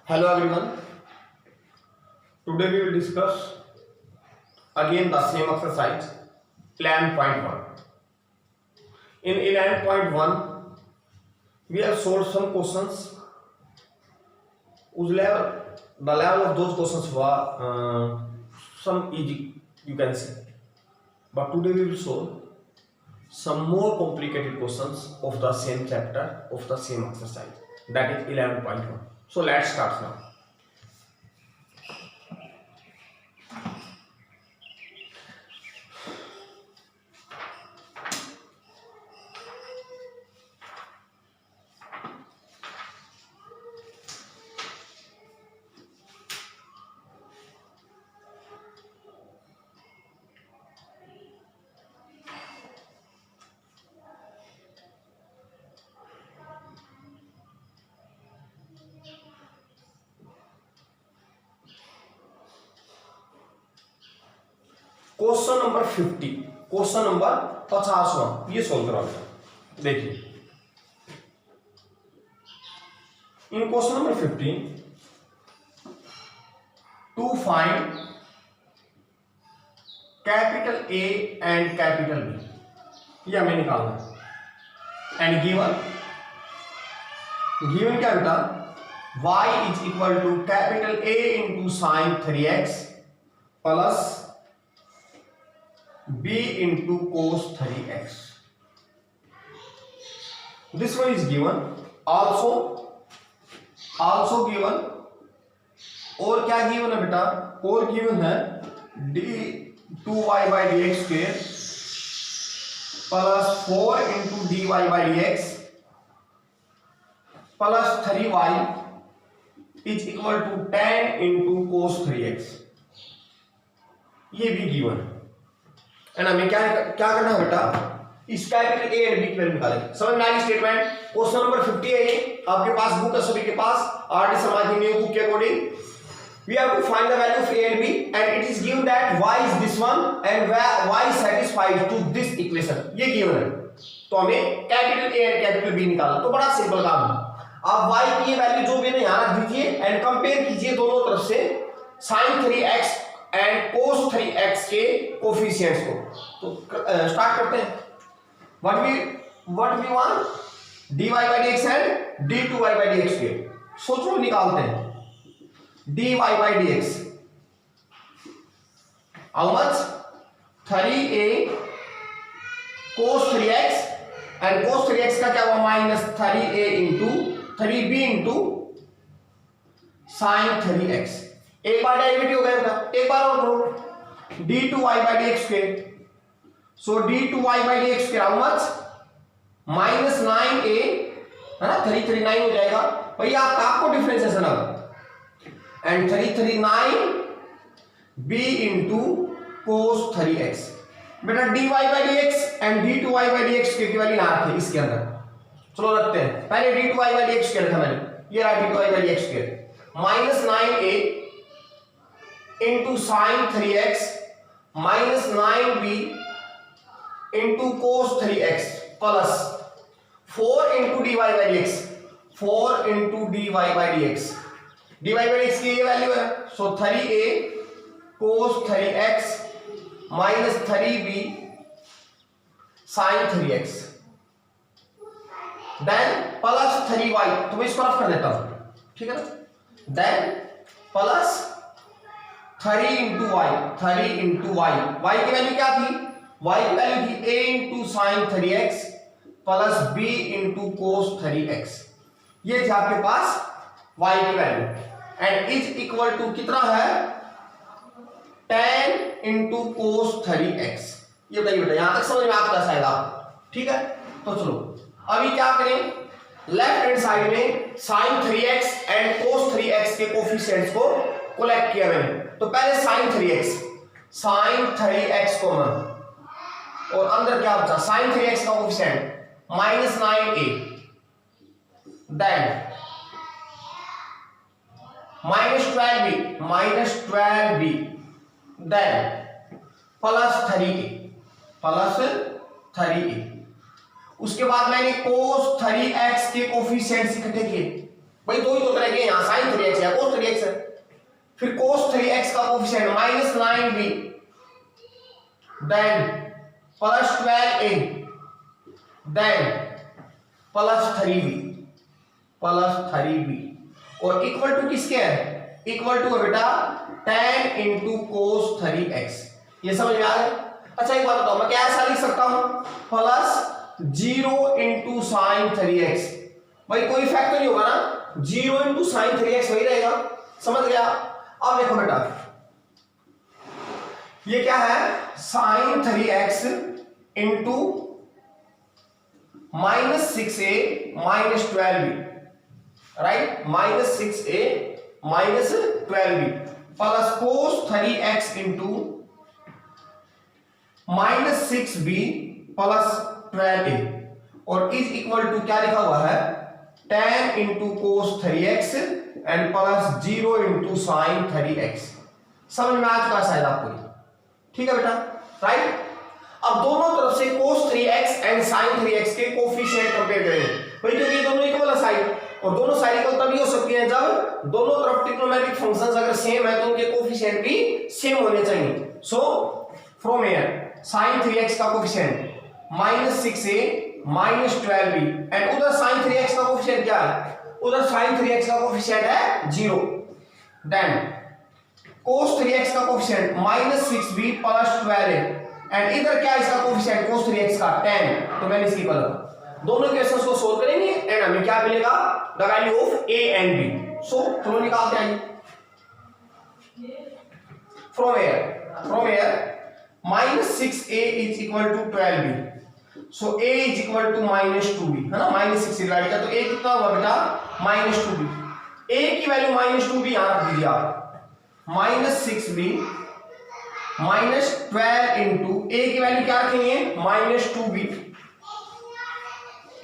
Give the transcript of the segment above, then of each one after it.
Hello everyone. Today we will discuss again the same exercise 11.1. In 11.1 we have solved some questions. The level of those questions were some easy, you can say. But today we will solve some more complicated questions of the same chapter of the same exercise, that is 11.1. So let's start now. Question number 50, question number 50वां ये solve करो। देखिए in question number 50 to find capital A and capital B, ये हमें निकालना है। And given क्या बेटा, y is equal to capital A into sine 3x plus b into cos 3x. This one is given. Also given. और क्या given है बेटा, और given है d2y by dx square plus 4 into dy by dx plus 3y is equal to 10 into cos 3x. ये भी given है। And हमें क्या करना है बेटा, इस कैपिटल ए एंड बी की वैल्यू निकालेंगे। समझ में आ गई स्टेटमेंट। क्वेश्चन नंबर 50 है ये, आपके पास बुक है सभी के पास, आरडी समाज की न्यू बुक के according we have to find the value of A and B and it is given that y is this one and y satisfied to this equation, ये गिवन है। तो हमें capital A and capital B निकालना, तो बड़ा simple काम है। आप y की ये वैल्यू जो भी है यहां रख दीजिए एंड कंपेयर कीजिए दोनों तरफ से sin 3x and cos 3x के कोफिशिएंट्स को। तो स्टार्ट करते हैं। What we want, dy by dx and d2y by dx के सोचो निकालते हैं। dy by dx how much, 3a cos 3x and cos 3x का क्या हुआ minus 3a into 3b into sin 3x। एक बार डेरिवेटिव हो गया बेटा, एक बार और करो d2y by dx square. So d2y by dx square how much minus 9a है ना, 339 हो जाएगा भैया आपको डिफरेंशिएशन अब and 339b into cos 3x। बेटा dy by dx and d2y by dx की वैल्यू यहां रखिए इसके अंदर। चलो रखते हैं, पहले d2y by dx स्क्वायर रखा मैंने, ये रहा d2y by dx square minus 9a into sine 3x minus 9b into cos 3x plus 4 into dy by dx, 4 into dy by dx, dy by dx की ये वैल्यू है। So 3a cos 3x minus 3b sin 3x then plus 3y, तो मैं इसको rough कर देता हूं, ठीक है ना। Then plus 3 into Y, 3 into Y, Y की वैल्यू क्या थी, वाई की वैल्यू थी a into sine 3x plus b into cos 3x। ये थे आपके पास y की वैल्यू एंड इज इक्वल टू कितना है 10 इंटू cos 3x। ये बताइए बेटा, यहां तक समझ में आता है आप, ठीक है। तो चलो अभी क्या करें, लेफ्ट हैंड साइड में sine 3x and cos 3x के कोफिशिएंट्स को कोलेक्ट किया मैंने। तो पहले sin 3x कॉमन और अंदर क्या बचा, sin 3x का coefficient minus 9a then minus 12b then plus 3a। उसके बाद मैंने cos 3x के कोफिशिएंट्स इकट्ठे किए भाई दो ही तो तरह के यहाँ sin 3x या cos 3x है। फिर cos 3x का coefficient -9b then +12a then +3b और इक्वल टू किसके है? इक्वल टू बेटा tan इंटू cos 3x। ये समझ में आ गया? अच्छा एक बात बताओ, मैं क्या ऐसा लिख सकता हूं +0 इंटू साइन 3x। भाई कोई इफेक्ट तो नहीं होगा ना, 0 इंटू साइन 3x वही रहेगा। समझ गया? अब देखो बेटा ये क्या है, sine 3x into -6a -12b, right, -6a -12b plus cos 3x into -6b plus 12a और इज इक्वल टू क्या लिखा हुआ है, tan into cos 3x and plus 0 into sine 3x। समझ में आ चुका है शायद आपको? ठीक है बेटा, राइट। अब दोनों तरफ से cos 3x and sin 3x के कोफिशिएंट कंपेयर करेंगे भाई, क्योंकि दोनों इक्वल है साइड और दोनों साइड इक्वल तभी हो सकती है जब दोनों तरफ ट्रिग्नोमेट्रिक फंक्शंस अगर सेम है तो उनके कोफिशिएंट भी सेम होने चाहिए। So from here sin 3x का कोफिशिएंट -6a -12b एंड उधर sin 3x का कोफिशिएंट क्या है, उधर sin 3x का कोफिशिएंट है 0, देन cos 3x का coefficient -6b plus 12a and इधर क्या इसका कोफिशिएंट cos 3x का 10। तो मैंने इसकी कलर दोनों इक्वेशंस को सोल्व करेंगे एंड हमें क्या मिलेगा, the value of a and b। So दोनों निकालते हैं from here -6a is equal to 12b, so a is equal to -2b, है ना, -6 से डिवाइड किया तो a कितना हुआ बेटा -2b। a की वैल्यू -2b यहां रख दीजिए आप, -6b -12 इंटू a की वैल्यू क्या रखेंगे -2b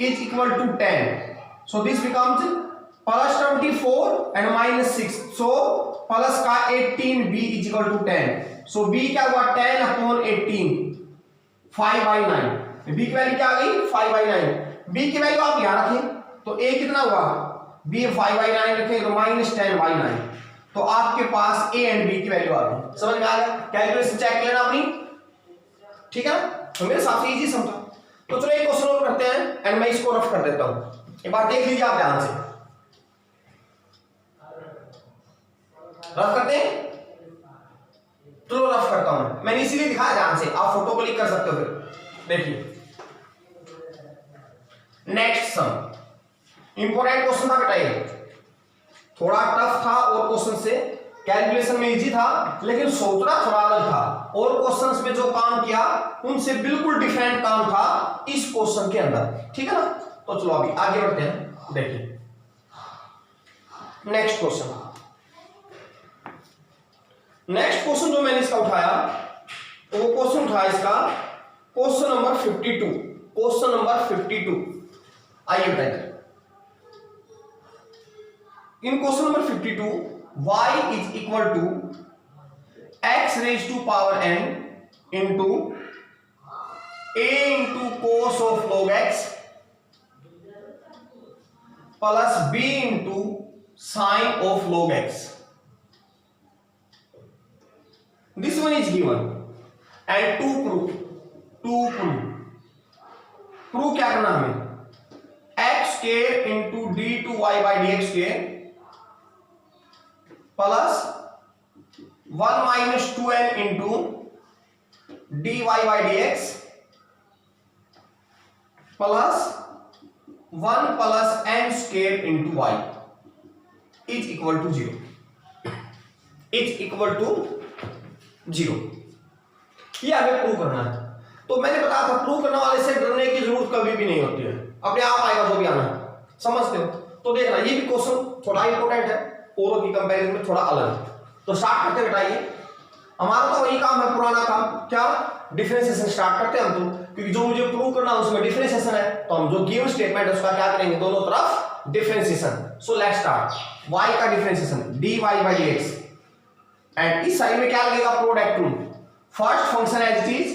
is equal to 10, so this becomes +24 and -6, so plus का 18b is equal to 10, so b क्या हुआ 10/18 5/9, b की वैल्यू क्या आ गई 5/9। b की वैल्यू आप यहां रखें तो a कितना हुआ, b 5/9 रखें तो -10/9, तो आपके पास a एंड b की वैल्यू आ गई। समझ में आ गया? कैलकुलेशन चेक लेना अपनी, ठीक है ना, तो मेरे साथ इजी समझा। तो चलो एक क्वेश्चन और करते हैं एंड मैं इसको रफ कर देता हूं, एक बार देख लीजिए आप ध्यान से, रफ करते हैं। चलो रफ करता हूं, मैंने इसीलिए दिखाया ध्यान से, आप फोटो क्लिक कर सकते हो। फिर देखिए नेक्स्ट सम, इंपॉर्टेंट क्वेश्चन था बेटा, ये थोड़ा टफ था और क्वेश्चन से कैलकुलेशन में इजी था लेकिन सोचना थोड़ा अलग था, और क्वेश्चंस में जो काम किया उनसे बिल्कुल डिफरेंट काम था इस क्वेश्चन के अंदर, ठीक है ना। तो चलो अभी आगे बढ़ते हैं, देखिए नेक्स्ट क्वेश्चन जो मैंने इसका उठाया वो क्वेश्चन उठाया इसका क्वेश्चन नंबर 52। आइए बताइए, इन question number 52 y is equal to x raised to power n into a into cos of log x plus b into sine of log x. This one is given and to prove क्या करना हमें, x square into d2y by dx square plus 1 minus 2n into dy by dx plus 1 plus n square into y is equal to 0, ये हमें prove करना है। तो मैंने बताया था प्रूव करने वाले से डरने की जरूरत कभी भी नहीं होती है, अपने आप आएगा जो भी आना, समझते हो। तो देखना ये भी क्वेश्चन थोड़ा इंपॉर्टेंट है, औरों की कंपैरिजन में थोड़ा अलग है। तो स्टार्ट करते बेटाइए, हमारा तो वही काम है पुराना काम, क्या डिफरेंशिएशन स्टार्ट करते हैं हम तो, क्योंकि जो मुझे प्रूव करना है उसमें डिफरेंशिएशन है, तो हम जो गिवन स्टेटमेंट है उसका क्या करेंगे, दोनों तरफ differentiation. So let's start, y का differentiation dy by dx and इस साइड में क्या लगेगा, product rule, first function as it is,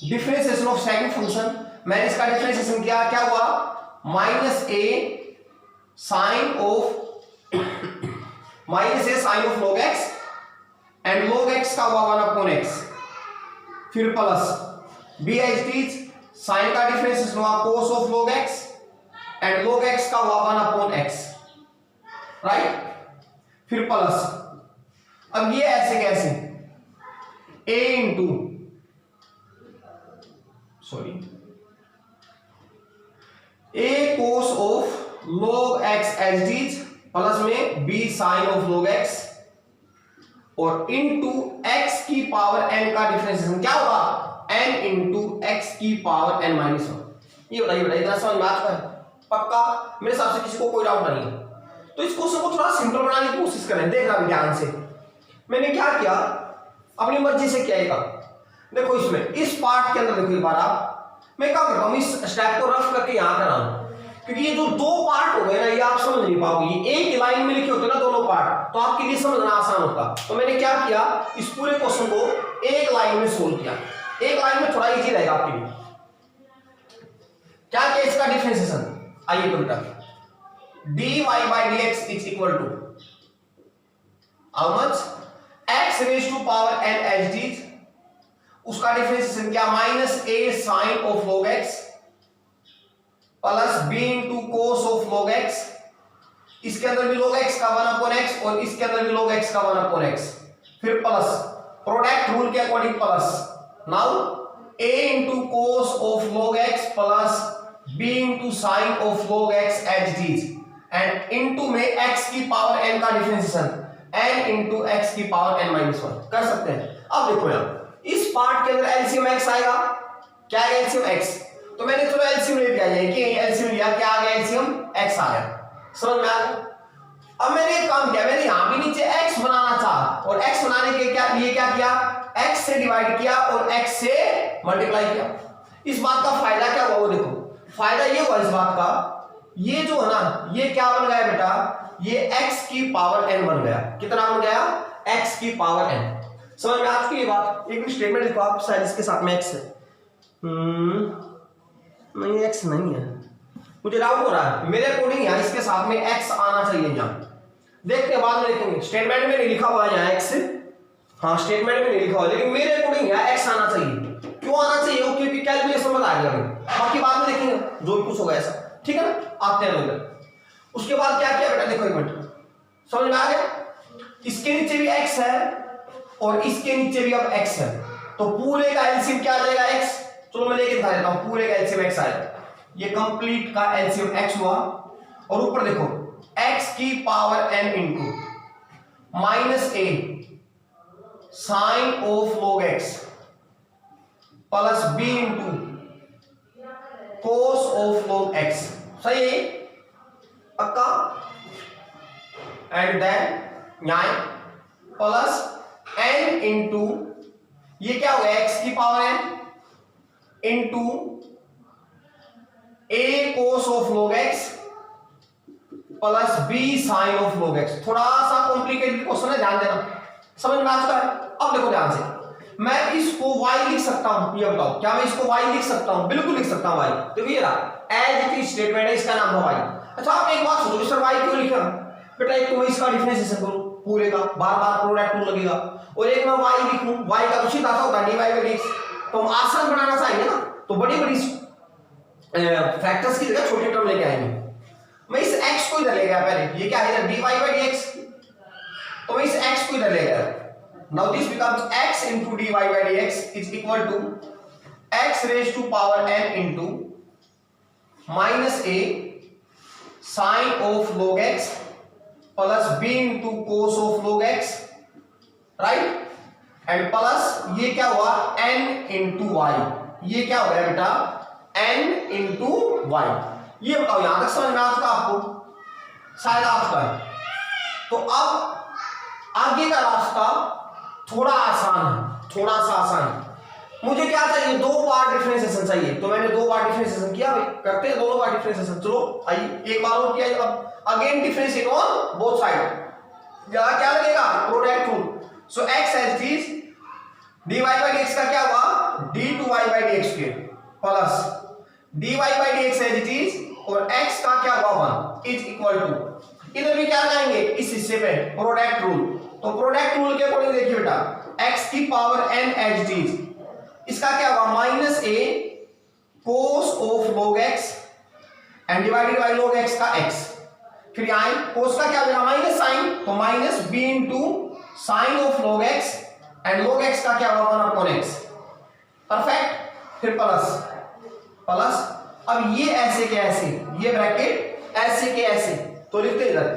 differentiation of second function, मैंने इसका डिफरेंशिएशन किया, क्या हुआ -a sine of minus A sine of log x and log x का हुआ 1 अपॉन x, फिर plus b as it is sine का difference हुआ cos of log x and log x का हुआ 1 अपॉन x, राइट, फिर plus अब ये ऐसे कैसे a into a cos of log x as it is plus में b sine of log x और इनटू x की पावर n का डिफरेंशिएशन क्या होगा n इंटू x की पावर n माइनस 1। ये बताइए इतना समझ में आता है पक्का? मेरे हिसाब से किसी को कोई डाउट नहीं है। तो इस क्वेश्चन को थोड़ा सिंपल बनाने की कोशिश करें, देखना ध्यान से। मैंने क्या किया, अपनी मर्जी से किया। देखो इसमें इस पार्ट के अंदर देखो एक बार आप, मैं क्या करता हूं इस स्टेप को रफ करके यहां कर रहा हूं, क्योंकि ये जो दो पार्ट हो गए ना ये आप समझ नहीं पाओगे। ये एक लाइन में लिखे होते ना दोनों पार्ट, तो आपके लिए समझना आसान होता। तो मैंने क्या किया, इस पूरे क्वेश्चन को एक लाइन में सोल्व किया। एक लाइन में थोड़ा इजी रहेगा आपके लिए। क्या क्या इसका डिफरेंशिएशन, आइए बेटा, dy by dx is equal to how much, x raised to power n as it is, उसका डिफरेंशिएशन क्या, minus a sin of log x plus b into cos of log x, इसके अंदर भी log x का 1 upon x और इसके अंदर भी log x का 1 अपॉन x, फिर प्लस प्रोडक्ट रूल के according plus, now a into cos of log x plus b into sine of log x as it is and into में x की power n का differentiation n into x की power n minus 1 कर सकते हैं। अब देखो यार इस पार्ट के अंदर एलसीएम x आएगा, क्या है एलसीएम x, तो मैंने चलो एलसीएम ले लिया है कि एलसीएम लिया, क्या आ गया एलसीएम x आ गया, समझ में आ गया। अब मैंने एक काम किया, मैंने यहां भी नीचे x बनाना चाहा और x बनाने के लिए क्या किया, x से डिवाइड किया और x से मल्टीप्लाई किया। इस बात का फायदा क्या हुआ, वो देखो फायदा ये हुआ इस बात का, ये जो है ना ये क्या बन गया बेटा, ये x की पावर n बन गया। कितना बन गया, x की पावर n। समझ में आ चुकी ये बात। एक भी स्टेटमेंट लिखो आप, शायद इसके साथ में x है, नहीं x नहीं है, मुझे डाउट हो रहा है, मेरे अकॉर्डिंग यहाँ इसके साथ में x आना चाहिए। यहाँ देखते हैं बाद में लिखेंगे, स्टेटमेंट में नहीं लिखा हुआ है यहाँ x, हाँ स्टेटमेंट में नहीं लिखा हुआ, लेकिन मेरे अकॉर्डिंग यहाँ x आना चाहिए। क्यों आना चाहिए, क्योंकि कैलकुलेशन में आ गया, बाकी बाद में देखेंगे जो भी कुछ होगा ऐसा, ठीक है ना। आते हैं लोग, उसके बाद क्या किया बेटा, देखो एक मिनट, समझ में आ गया। इसके नीचे भी x है और इसके नीचे भी अब x है, तो पूरे का एलसीएम क्या आ जाएगा x। चलो मैं लेके दिखा देता हूं, पूरे का एलसीएम x आएगा, ये कंप्लीट का एलसीएम x हुआ। और ऊपर देखो x की power n into minus a sine of log x plus b into cos of log x, सही है पक्का। And then 9 plus n into ये क्या होगा, x की power n into a cos of log x plus b sine of log x। थोड़ा सा complicated question है, ध्यान देना, समझ में आ चुका है। अब देखो ध्यान से, मैं इसको y लिख सकता हूं, ये बताओ क्या मैं इसको y लिख सकता हूं, बिल्कुल लिख सकता हूं y। देखो ये रहा एज इट इज स्टेटमेंट है, इसका नाम है y। अच्छा आप एक बात सोचो, सर y क्यों लिखा बेटा, एक तो मैं इसका डिफरेंशिएशन करूं पूरे का, बार बार प्रोडक्ट रूल लगेगा, और एक मैं y लिखूं, y का तो सीधा सा होता है dy बाय dx, तो हम आसान बनाना चाहेंगे ना, तो बड़ी बड़ी फैक्टर्स की जगह छोटे टर्म लेके आएंगे। मैं इस x को इधर ले गया पहले, ये क्या है इधर dy बाय dx, तो मैं इस x को इधर ले गया। Now this becomes x into dy by dx is equal to x raised to power n into minus a sine of log x plus b into cos of log x, right? And plus ये क्या हुआ n into y, ये क्या हो गया बेटा n into y। ये बताओ यहां तक समझ में आ चुका आपको, शायद आ चुका है। तो अब आगे का रास्ता थोड़ा आसान है, थोड़ा सा आसान है। मुझे क्या चाहिए, दो पार्ट डिफरेंशिएशन चाहिए, तो मैंने दो पार्ट डिफरेंशिएशन किया भाई, करते हैं दोनों पार्ट डिफरेंशिएशन। चलो आइए एक बार और किया, अब again differentiate on both side. यहां क्या लगेगा, product rule. So x as it is dy by dx का क्या हुआ, d2y by dx plus dy by dx as it is, और x का क्या हुआ 1, इज इक्वल टू, इधर भी क्या लगाएंगे इस हिस्से पे प्रोडक्ट रूल। तो प्रोडक्ट रूल के अकॉर्डिंग देखिए बेटा x की power n as it is, इसका क्या होगा minus A cos of log x and divided by log x का x, फिर यहां कोस का क्या होगा माइनस साइन, तो minus b into sine of log x and log x का क्या होगा 1 अपॉन x, परफेक्ट। फिर प्लस प्लस, अब ये ऐसे के ऐसे, ये ब्रैकेट ऐसे के ऐसे, तो लिखते इधर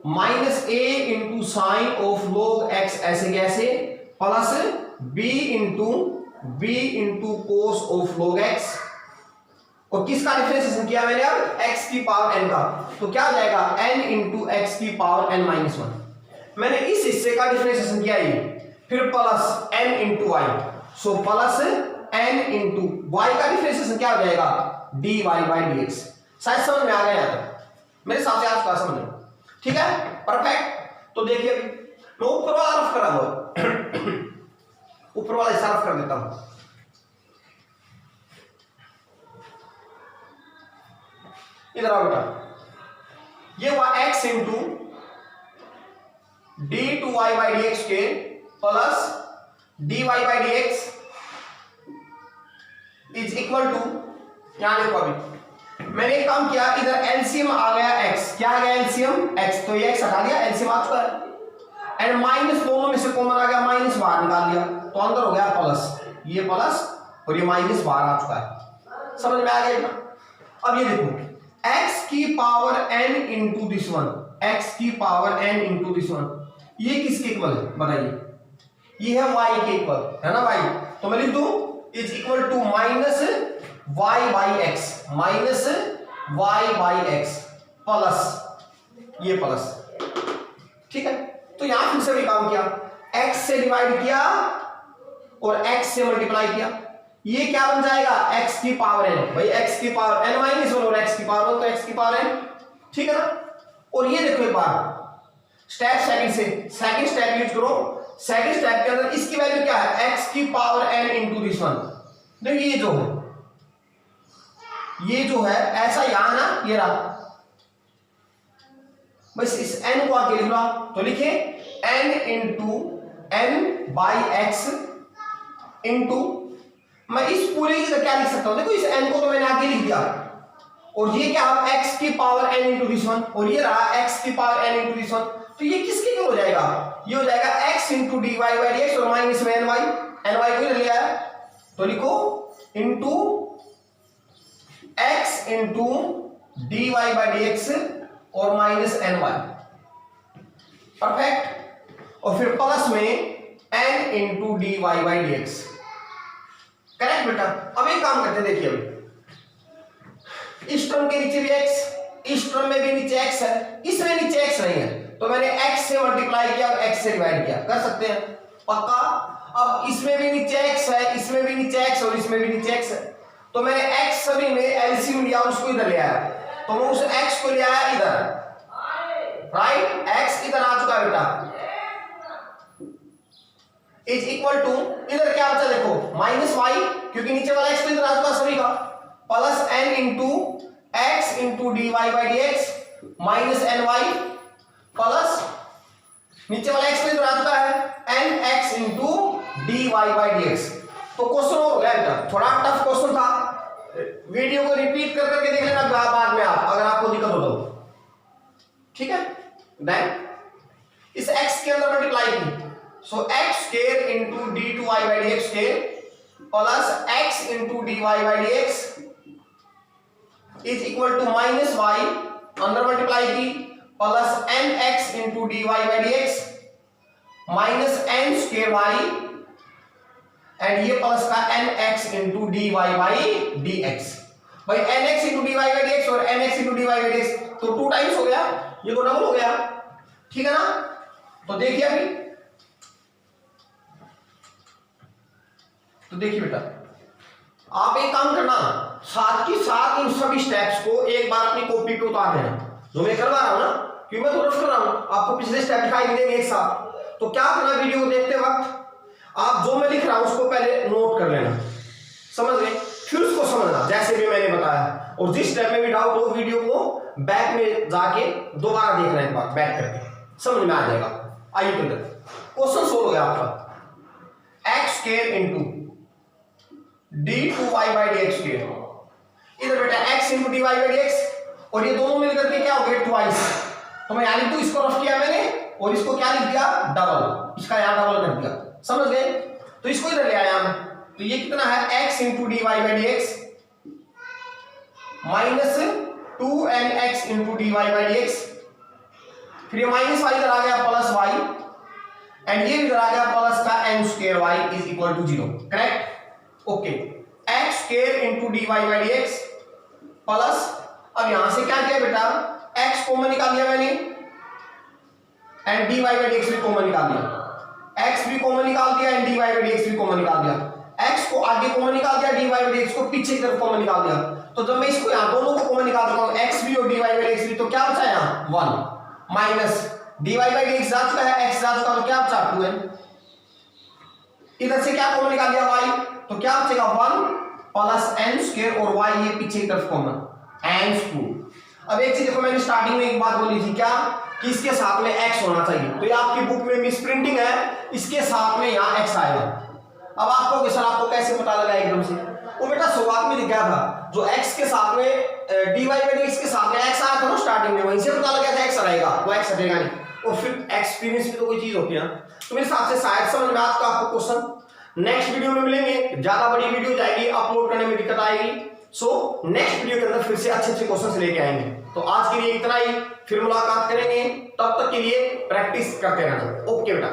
minus A into sine of log x ऐसे के ऐसे plus b into cos of log x, और किसका डिफरेंशिएशन किया मैंने अब x की पावर n का, तो क्या हो जाएगा n इंटू एक्स की पावर n माइनस 1, मैंने इस हिस्से का डिफरेंशिएशन किया ये, फिर plus n into Y, so plus n into Y का डिफरेंशिएशन क्या हो जाएगा dy बाई dx। शायद समझ में आ गया यहाँ तक, मेरे हिसाब से आपका समझ में, ठीक है परफेक्ट। तो देखिए अभी मैं ऊपर वाला रफ करा हुआ ऊपर वाला हिस्सा रफ कर देता हूं, इधर आओ बेटा, ये हुआ x into d two y by D x के plus d Y by D x is equal to, यहां देखो अभी मैंने एक काम किया, इधर एलसीएम आ गया x, क्या आ गया एलसीएम x, तो ये x हटा दिया, एलसीएम आ चुका है, एंड माइनस दोनों में से कॉमन आ गया, माइनस बाहर निकाल लिया, तो अंदर हो गया प्लस, ये प्लस और ये माइनस बाहर आ चुका है, समझ में आ गया। अब ये देखो x की power n into this one, x की power n into this one, ये किसके इक्वल है बताइए, ये है y के इक्वल है ना y, तो मैं लिख दूं is equal to minus y by X, minus y by X plus ये प्लस, ठीक है। तो यहां फिर से भी काम किया, x से डिवाइड किया और x से मल्टीप्लाई किया, ये क्या बन जाएगा x की पावर n, भाई x की पावर n माइनस 1 और x की पावर 1 तो x की पावर n, ठीक है ना। और ये देखो एक बार स्टेप सेकंड से, सेकंड स्टेप यूज करो, सेकंड स्टेप के अंदर इसकी वैल्यू क्या है x की power n into this one, देखिए ये जो है ऐसा यहां ना ये रहा, बस इस n को आगे लिख लो, तो लिखिए n into n by x into, मैं इस पूरे की क्या लिख सकता हूं, देखो इस n को तो मैंने आगे लिख दिया, और ये क्या x की power n into this one, और ये रहा x की power n into this one, तो ये किसके इक्वल हो जाएगा, ये हो जाएगा x into D Y by D x और माइनस में एन वाई को ले लिया है, तो लिखो into x into D Y by D x और माइनस एन वाई, परफेक्ट, और फिर प्लस में n into D Y by D X, correct बेटा। अब एक काम करते हैं, देखिए अभी इस टर्म के नीचे भी x, इस टर्म में भी नीचे x है, इसमें नीचे x नहीं है, तो मैंने x से मल्टीप्लाई किया और x से डिवाइड किया, कर सकते हैं पक्का। अब इसमें भी नीचे x है, इसमें भी नीचे x और इसमें भी नीचे x है, तो मैंने x सभी में एलसीएम लिया, उसको इधर ले आया, तो मैं उस x को ले आया इधर, राइट, x इधर आ चुका है बेटा, इज इक्वल टू, इधर क्या बचा देखो माइनस y, क्योंकि नीचे वाला x तो इधर आ चुका सभी का, plus n into x into D Y by D x minus N Y, plus नीचे वाला x तो इधर आ चुका है n x into D Y by D X. तो क्वेश्चन हो गया बेटा, थोड़ा टफ क्वेश्चन था, वीडियो को रिपीट कर करके देख लेना बाद में आप, अगर आपको दिक्कत हो तो, ठीक है। देन इस x के अंदर मल्टीप्लाई की, so x square into d two y by D x square plus x into D Y by D x is equal to minus y, अंदर मल्टीप्लाई की, plus n x into D Y by D x minus n square y, and ये plus का n x into D Y by D x, भाई n x into D Y by D x और n x into D Y by D X, तो 2 times हो गया, ये तो double हो गया, ठीक है ना। तो देखिए अभी, तो देखिए बेटा आप एक काम करना, साथ ही साथ इन सभी स्टेप्स को एक बार अपनी कॉपी पे उतार देना, जो मैं करवा रहा हूं ना, क्योंकि मैं तो रफ कर रहा हूं, आपको पिछले स्टेप दिखाई देंगे एक साथ, तो क्या करना, वीडियो को देखते वक्त आप जो मैं लिख रहा हूं उसको पहले नोट कर लेना, समझ गए, फिर उसको समझना जैसे भी मैंने बताया। और जिस स्टेप में भी डाउट हो वीडियो को बैक में जाके दोबारा देखना है, एक बार बैक करके समझ में आ जाएगा। आइए तो क्वेश्चन सोल्व हो गया आपका। X square into d2y/dx square. इधर बेटा x इंटू dy/dx और ये दोनों मिलकर के क्या हो गए ट्वाइस। तो मैं यानी तो इसको रफ किया मैंने और इसको क्या लिख दिया डबल, इसका यहां डबल कर दिया, समझ गए। तो इसको इधर ले आया मैं, तो ये कितना है x into dy/dx minus 2nx into dy/dx, फिर ये माइनस वाई इधर आ गया प्लस y एंड ये इधर आ गया प्लस का n square y is equal to 0, correct. Okay, x square into dy/dx plus, अब यहां से क्या किया बेटा x कॉमन निकाल लिया मैंने एंड dy/dx भी कॉमन निकाल दिया, x भी कॉमन निकाल दिया एंड dy/dx भी कॉमन निकाल दिया, x को आगे कॉमन निकाल दिया, dy/dx को पीछे की तरफ कॉमन निकाल दिया। तो जब मैं इसको यहां दोनों को कॉमन निकाल दूंगा x भी और dy/dx भी, तो क्या बचा यहां 1 माइनस dy/dx जा चुका है, x जा चुका, तो क्या बचा 2n, इधर से क्या कॉमन निकाल दिया y, तो क्या बचेगा 1 प्लस n स्क्वायर और y ये पीछे की तरफ कॉमन n²। अब एक चीज देखो, मैंने स्टार्टिंग में एक बात बोली थी क्या कि इसके साथ में x होना चाहिए, तो ये आपकी बुक में मिस प्रिंटिंग है, इसके साथ में यहाँ x आएगा। अब आपको सर आपको कैसे पता लगा एकदम से, वो बेटा शुरुआत में दिख गया था, जो x के साथ में dy/dx के साथ में x आया था ना स्टार्टिंग में, वहीं से पता लगा था x रहेगा, वो x हटेगा नहीं, और फिर एक्सपीरियंस भी तो कोई चीज होती है ना। तो मेरे हिसाब से शायद समझ में आता आपको क्वेश्चन। नेक्स्ट वीडियो में मिलेंगे, ज्यादा बड़ी वीडियो जाएगी, अपलोड करने में दिक्कत आएगी, सो नेक्स्ट वीडियो के अंदर फिर से अच्छे अच्छे क्वेश्चन लेके आएंगे। तो आज के लिए इतना ही, फिर मुलाकात करेंगे, तब तक के लिए प्रैक्टिस करते रहना। ओके बेटा।